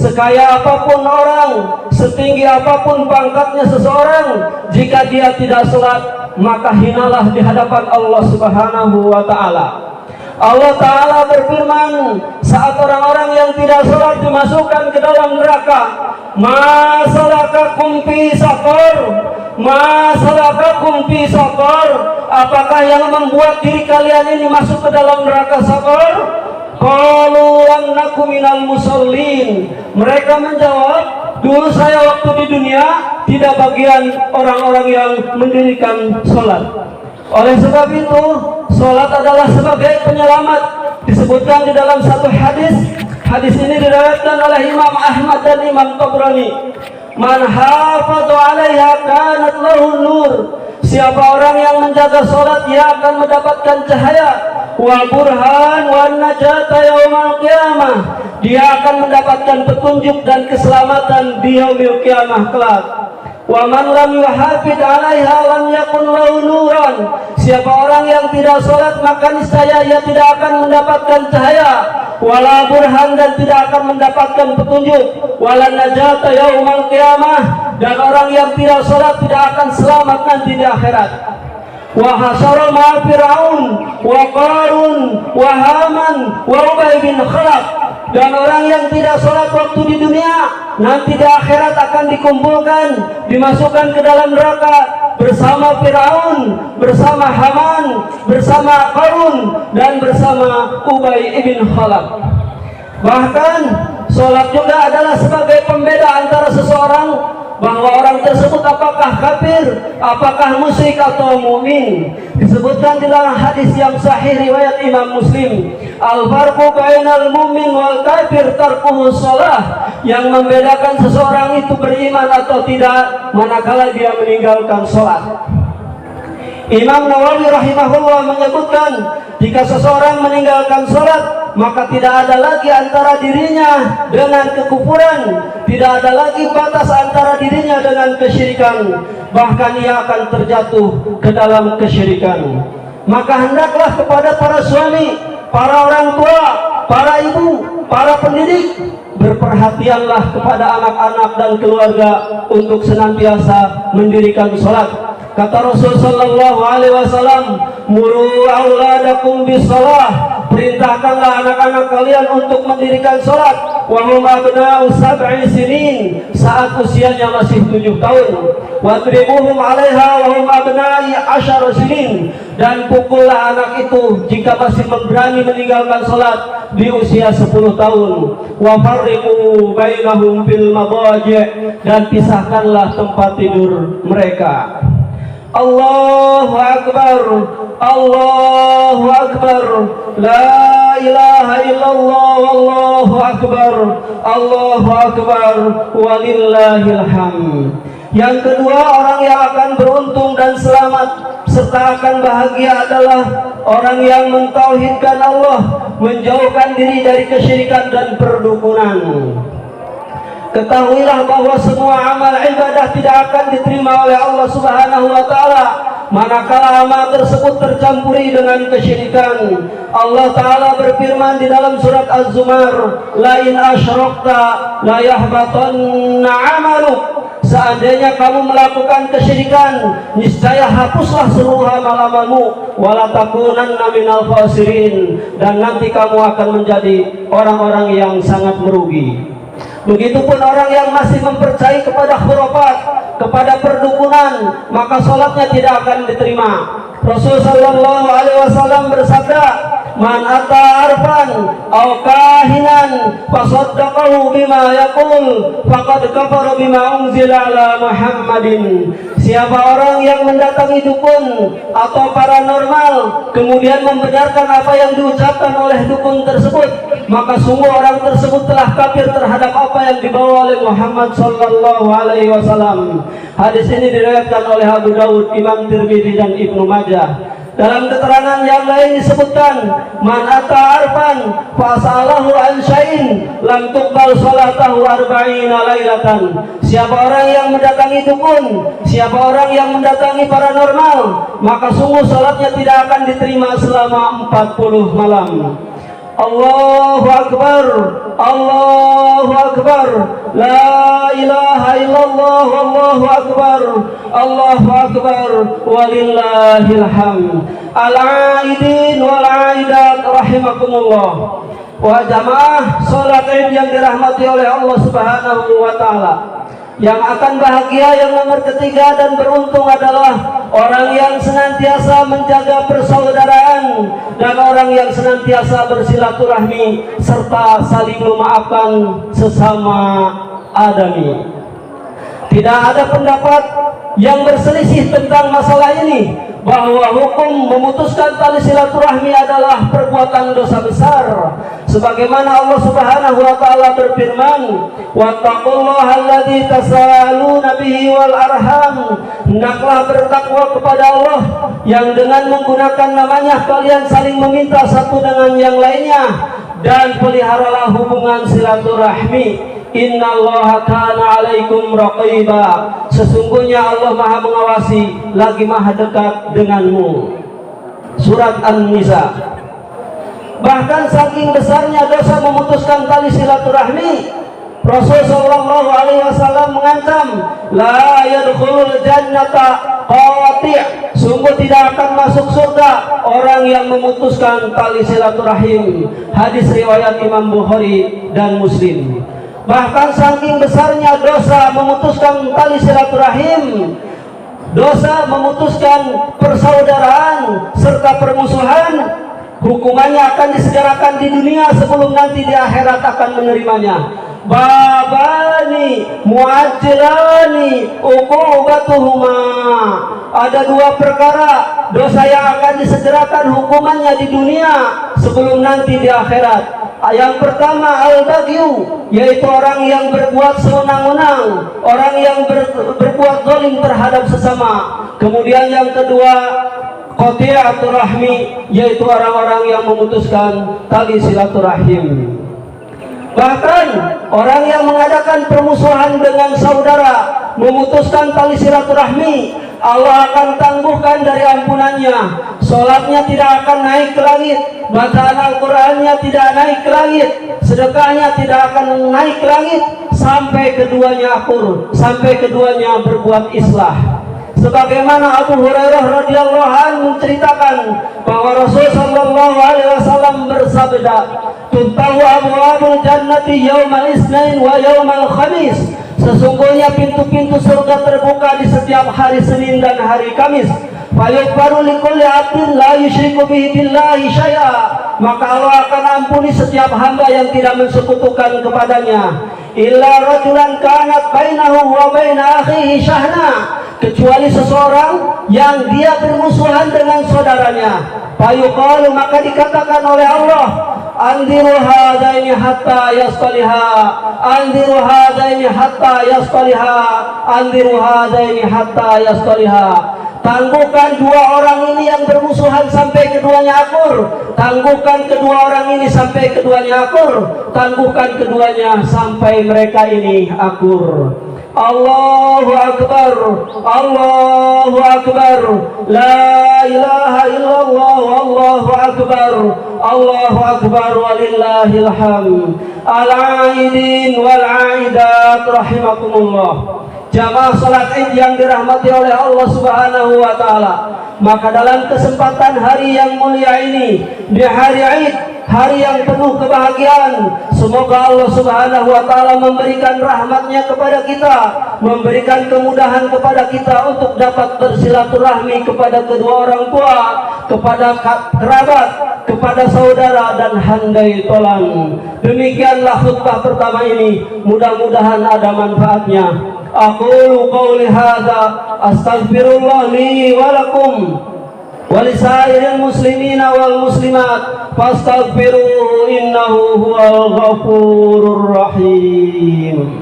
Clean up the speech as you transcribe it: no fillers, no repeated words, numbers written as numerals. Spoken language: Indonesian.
sekaya apapun orang, setinggi apapun pangkatnya seseorang, jika dia tidak sholat, maka hinalah di hadapan Allah Subhanahu wa Ta'ala. Allah Ta'ala berfirman saat orang-orang yang tidak sholat dimasukkan ke dalam neraka, ma salakakum fi saqar, ma salakakum fi saqar, apakah yang membuat diri kalian ini masuk ke dalam neraka saqar? Qalu lam naku minal musallin. Mereka menjawab, dulu saya waktu di dunia tidak bagian orang-orang yang mendirikan sholat. Oleh sebab itu, sholat adalah sebagai penyelamat. Disebutkan di dalam satu hadis. Hadis ini diriwayatkan oleh Imam Ahmad dan Imam Tabrani. Man hafadhu 'alaiha kanat lahu nur. Siapa orang yang menjaga sholat, dia akan mendapatkan cahaya. Wa burhan wa najata yaumal qiyamah. Dia akan mendapatkan petunjuk dan keselamatan di yaumil qiyamah kelak. Wa man lam yuhafid 'alaiha lam yakun lahu nuran. Siapa orang yang tidak sholat, maka niscaya ia tidak akan mendapatkan cahaya, wala burhan, dan tidak akan mendapatkan petunjuk, wala najata yaumal qiyamah, dan orang yang tidak sholat tidak akan selamat nanti di akhirat. Wa hasyara ma Fir'aun wa Qarun wa Haman wa Ubay bin Khalaf. Dan orang yang tidak sholat waktu di dunia, nanti di akhirat akan dikumpulkan, dimasukkan ke dalam neraka bersama Fir'aun, bersama Haman, bersama Qarun, dan bersama Ubay bin Khalaf. Bahkan sholat juga adalah sebagai pembeda antara seseorang, bahwa orang tersebut apakah kafir, apakah musyrik atau mukmin. Disebutkan di dalam hadis yang sahih riwayat Imam Muslim, al-farqu bainal mu'min wal kafir tarkuhu shalah. Yang membedakan seseorang itu beriman atau tidak manakala dia meninggalkan sholat. Imam Nawawi rahimahullah menyebutkan, jika seseorang meninggalkan sholat, maka tidak ada lagi antara dirinya dengan kekufuran, tidak ada lagi batas antara dirinya dengan kesyirikan, bahkan ia akan terjatuh ke dalam kesyirikan. Maka hendaklah kepada para suami, para orang tua, para ibu, para pendidik, berperhatianlah kepada anak-anak dan keluarga untuk senantiasa mendirikan sholat. Kata Rasul sallallahu alaihi wasallam, muru auladakum bisalah, perintahkanlah anak-anak kalian untuk mendirikan sholat. Wa hum abna'u sab'i sinin, saat usianya masih 7 tahun. Wadribuhum 'alaiha wa hum abna'i 10 sinin, dan pukullah anak itu jika masih berani meninggalkan sholat di usia 10 tahun. Wa farriqu bainahum fil madaji', dan pisahkanlah tempat tidur mereka. Allahu Akbar, Allahu Akbar, la ilaha illallah, wallahu akbar, Allahu Akbar, walillahil hamd. Yang kedua, orang yang akan beruntung dan selamat serta akan bahagia adalah orang yang mentauhidkan Allah, menjauhkan diri dari kesyirikan dan perdukunan. Ketahuilah bahwa semua amal ibadah tidak akan diterima oleh Allah Subhanahu wa Ta'ala manakala amal tersebut tercampuri dengan kesyirikan. Allah Ta'ala berfirman di dalam surat Az-Zumar, la in asyrakta la yahbatanna 'amaluk. Seandainya kamu melakukan kesyirikan, niscaya hapuslah seluruh amal-amalmu, wala takunanna minal khasirin, dan nanti kamu akan menjadi orang-orang yang sangat merugi. Begitupun orang yang masih mempercayai kepada khurafat, kepada perdukunan, maka sholatnya tidak akan diterima. Rasul sallallahu alaihi wasallam bersabda, man ata arfan aw kahinan fasaddaqahu bima yaqul faqad kafara bima unzila ala Muhammadin. Siapa orang yang mendatangi dukun atau paranormal kemudian membenarkan apa yang diucapkan oleh dukun tersebut, maka sungguh orang tersebut telah kafir terhadap apa yang dibawa oleh Muhammad sallallahu alaihi wasallam. Hadis ini diriwayatkan oleh Abu Dawud, Imam Tirmidzi, dan Ibnu Majah. Dalam keterangan yang lain disebutkan, man ata arfan fa salahu an syai'in lam tuqbal salatahu arba'ina lailatan. Siapa orang yang mendatangi dukun, siapa orang yang mendatangi paranormal, maka sungguh salatnya tidak akan diterima selama 40 malam. Allahu Akbar, Allahu Akbar, la ilaha illallah, Allahu Akbar, Allahu Akbar, walillahil hamd. Al-aidin wal aidat rahimakumullah. Wa jamaah salat Id yang dirahmati oleh Allah Subhanahu wa taala. Yang akan bahagia yang nomor ketiga dan beruntung adalah orang yang senantiasa menjaga persaudaraan dan orang yang senantiasa bersilaturahmi serta saling memaafkan sesama adami. Tidak ada pendapat yang berselisih tentang masalah ini, bahwa hukum memutuskan tali silaturahmi adalah perbuatan dosa besar, sebagaimana Allah Subhanahu wa taala berfirman, wattaqullaha alladzi tasaaluna bihi wal arham, hendaklah bertakwa kepada Allah yang dengan menggunakan namanya kalian saling meminta satu dengan yang lainnya, dan peliharalah hubungan silaturahmi. Innallaha kana 'alaikum raqiba, sesungguhnya Allah Maha mengawasi lagi Maha dekat denganmu. Surat An-Nisa. Bahkan saking besarnya dosa memutuskan tali silaturahmi, Rasul sallallahu alaihi wasallam mengancam, la yadkhulul jannata qati', sungguh tidak akan masuk surga orang yang memutuskan tali silaturahim. Hadis riwayat Imam Bukhari dan Muslim. Bahkan saking besarnya dosa memutuskan tali silaturahim, dosa memutuskan persaudaraan serta permusuhan, hukumannya akan disegerakan di dunia sebelum nanti di akhirat akan menerimanya. Babani muajjalani uqubatuhuma, ada dua perkara dosa yang akan disegerakan hukumannya di dunia sebelum nanti di akhirat. Yang pertama al-bagyu, yaitu orang yang berbuat sewenang-wenang, orang yang berbuat zalim terhadap sesama. Kemudian yang kedua qati'atur rahmi, yaitu orang-orang yang memutuskan tali silaturahim. Bahkan orang yang mengadakan permusuhan dengan saudara, memutuskan tali silaturahmi, Allah akan tangguhkan dari ampunannya. Sholatnya tidak akan naik ke langit, bacaan Al-Qur'annya tidak naik ke langit, sedekahnya tidak akan naik ke langit sampai keduanya akur, sampai keduanya berbuat islah. Sebagaimana Abu Hurairah radhiyallahu anhu menceritakan bahwa Rasul sallallahu alaihi wasallam bersabda, "Tuntahu abwaabul jannati yaumal isnain wa yaumal khamis." Sesungguhnya pintu-pintu surga terbuka di setiap hari Senin dan hari Kamis. Fayughfaru likulli 'abdin la yusyriku bihi billahi syai'a, maka Allah akan ampuni setiap hamba yang tidak mensekutukan kepadanya. Illa rajulan kanat bainahu wa baina akhihi syahna, kecuali seseorang yang dia bermusuhan dengan saudaranya. Fayuqalu, maka dikatakan oleh Allah, anziru hadaini hatta yastaliha, anziru hadaini hatta yastaliha, anziru hadaini hatta yastaliha. Tangguhkan dua orang ini yang bermusuhan sampai keduanya akur. Tangguhkan kedua orang ini sampai keduanya akur. Tangguhkan keduanya sampai mereka ini akur. Allahu Akbar, Allahu Akbar, la ilaha illallah, Allahu Akbar, Allahu Akbar, walillahil hamd. Al-aidin wal aidat rahimakumullah. Jamaah salat Id yang dirahmati oleh Allah Subhanahu wa taala, maka dalam kesempatan hari yang mulia ini, di hari Id, hari yang penuh kebahagiaan, semoga Allah Subhanahu wa taala memberikan rahmatnya kepada kita, memberikan kemudahan kepada kita untuk dapat bersilaturahmi kepada kedua orang tua, kepada kerabat, kepada saudara dan handai tolan. Demikianlah khutbah pertama ini, mudah-mudahan ada manfaatnya. Aqulu qawli hadza astaghfirullah li wa lakum wa lisairil muslimina wal muslimat fastaghfiruhu innahu huwal ghafurur rahim.